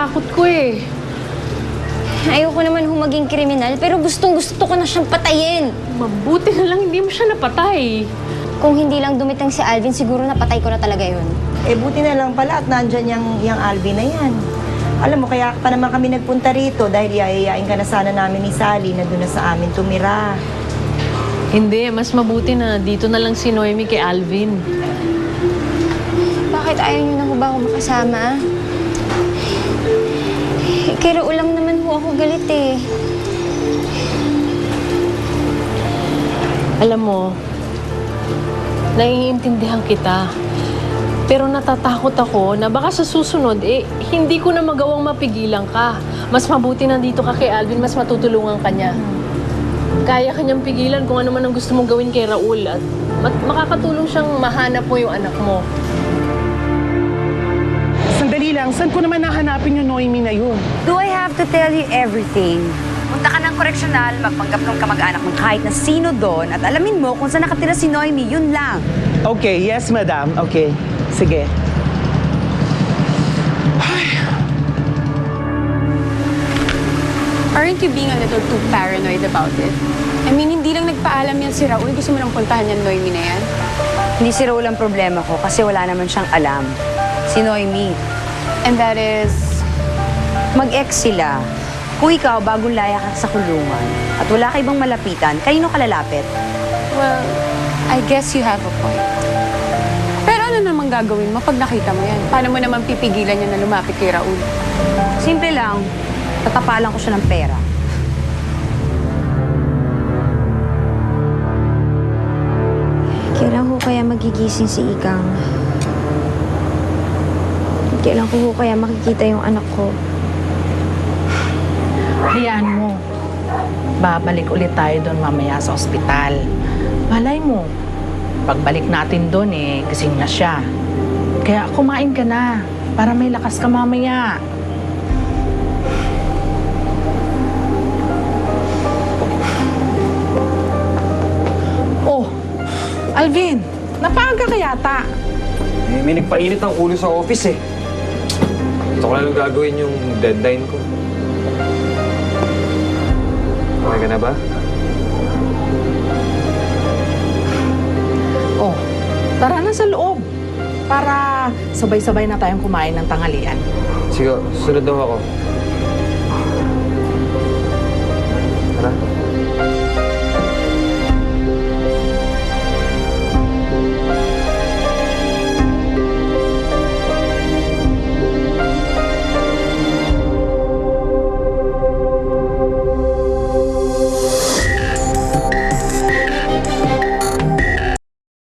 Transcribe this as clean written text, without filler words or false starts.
kinakatakot ko eh. Ayoko naman maging kriminal, pero gustong-gusto ko na siyang patayin. Mabuti na lang hindi mo siya napatay. Kung hindi lang dumitang si Alvin, siguro napatay ko na talaga yun. Eh, buti na lang pala at nandyan yung Alvin na yan. Alam mo, kaya pa naman kami nagpunta rito dahil yayayain ka na sana namin ni Sally na doon na sa amin tumira. Hindi, mas mabuti na dito na lang si Noemi kay Alvin. Bakit ayaw niyo na ho ba ako makasama? Kay Raul lang naman ho ako galit eh. Alam mo, naiintindihan kita. Pero natatakot ako na baka sa susunod, hindi ko na magawang mapigilan ka. Mas mabuti nandito ka kay Alvin, mas matutulungan ka niya. Kaya kanyang pigilan kung ano man ang gusto mong gawin kay Raul at makakatulong siyang mahanap mo yung anak mo. Sandali lang, saan ko naman nahanapin yung Noemi na yun? Do I have to tell you everything? Punta ka ng koreksyonal, magpanggap ng kamag-anak ng kahit na sino doon at alamin mo kung saan nakatira si Noemi, yun lang. Okay, yes, madam. Okay, sige. Aren't you being a little too paranoid about it? I mean, hindi lang nagpaalam yan si Raul. Gusto mo nang puntahan yan, Noemi na yan? Hindi si Raul ang problema ko kasi wala naman siyang alam. Si Noemi. And that is... Mag-ex sila. Kung ikaw, bagong laya ka sa kulungan at wala ka ibang malapitan, kanino ka lalapit? Well, I guess you have a point. Pero ano namang gagawin mo pag nakita mo yan? Paano mo naman pipigilan niya na lumapit kay Raul? Simple lang, tatapalan ko siya ng pera. Kailan ho kaya magigising si Ikang? Kailan ko ho kaya makikita yung anak ko? Hayaan mo. Babalik ulit tayo doon mamaya sa ospital. Malay mo, pagbalik natin doon gising na siya. Kaya kumain ka na para may lakas ka mamaya. Oh, Alvin, napaaga ka yata. May nagpainit ng ulo sa office eh. Gusto ko lang gagawin yung deadline ko. Okay ka na ba? Oh, tara na sa loob para sabay-sabay na tayong kumain ng tanghalian. Sige, sunod daw ako. Tara.